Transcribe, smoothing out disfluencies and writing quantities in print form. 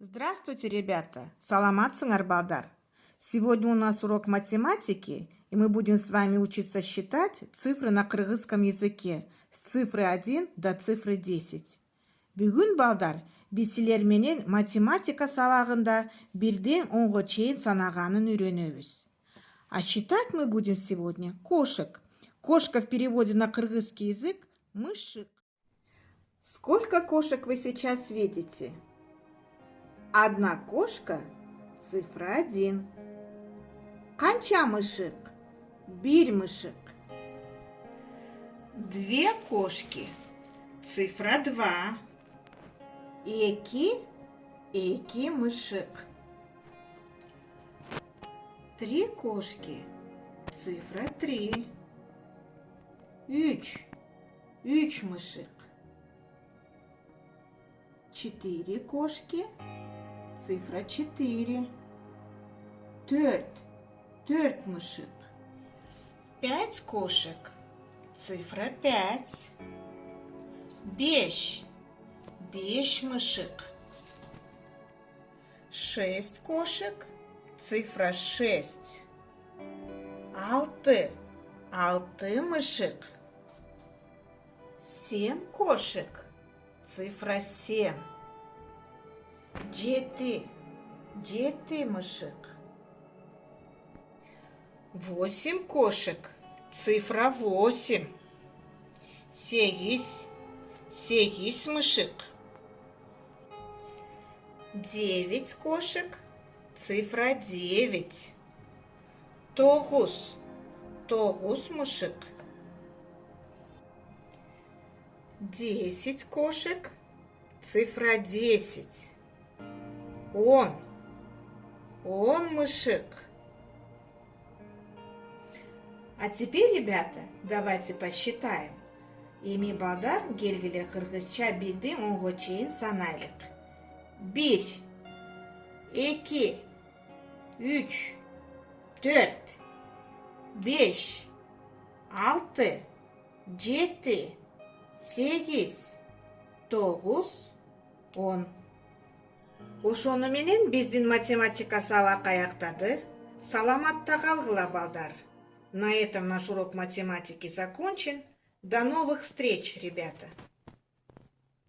Здравствуйте, ребята! Саламатсыңар, балдар! Сегодня у нас урок математики, и мы будем с вами учиться считать цифры на кыргызском языке с цифры 1 до цифры 10. Бүгін, балдар, биз силер менен математика сабагында бирден 10-ға чейин санаганын үйрөнөбүз. А считать мы будем сегодня кошек. Кошка в переводе на кыргызский язык – мышик. Сколько кошек вы сейчас видите? Одна кошка – цифра 1. Канча мышек? Бир мышек. Две кошки – цифра 2. Эки мышек. Три кошки – цифра 3. Үч мышек. Четыре кошки – цифра 4. Төрт мышек. Пять кошек. Цифра 5. Беш мышек. 6 кошек. Цифра 6. Алты мышек. 7 кошек. Цифра 7. Жети мышек. 8 кошек. Цифра 8. Сегиз мышек. 9 кошек. Цифра 9. Тогуз мышек. 10 кошек. Цифра 10. Он мышек. А теперь, ребята, давайте посчитаем. Эми балдар келгиле кыргызча бирден 10-ға чейин санайлык. 1, 2, 3, 4, 5, 6, 7, 8, 9, 10. Ошону менен биздин математика сабак аяктады. Саламатта калгыла, балдар. На этом наш урок математики закончен. До новых встреч, ребята!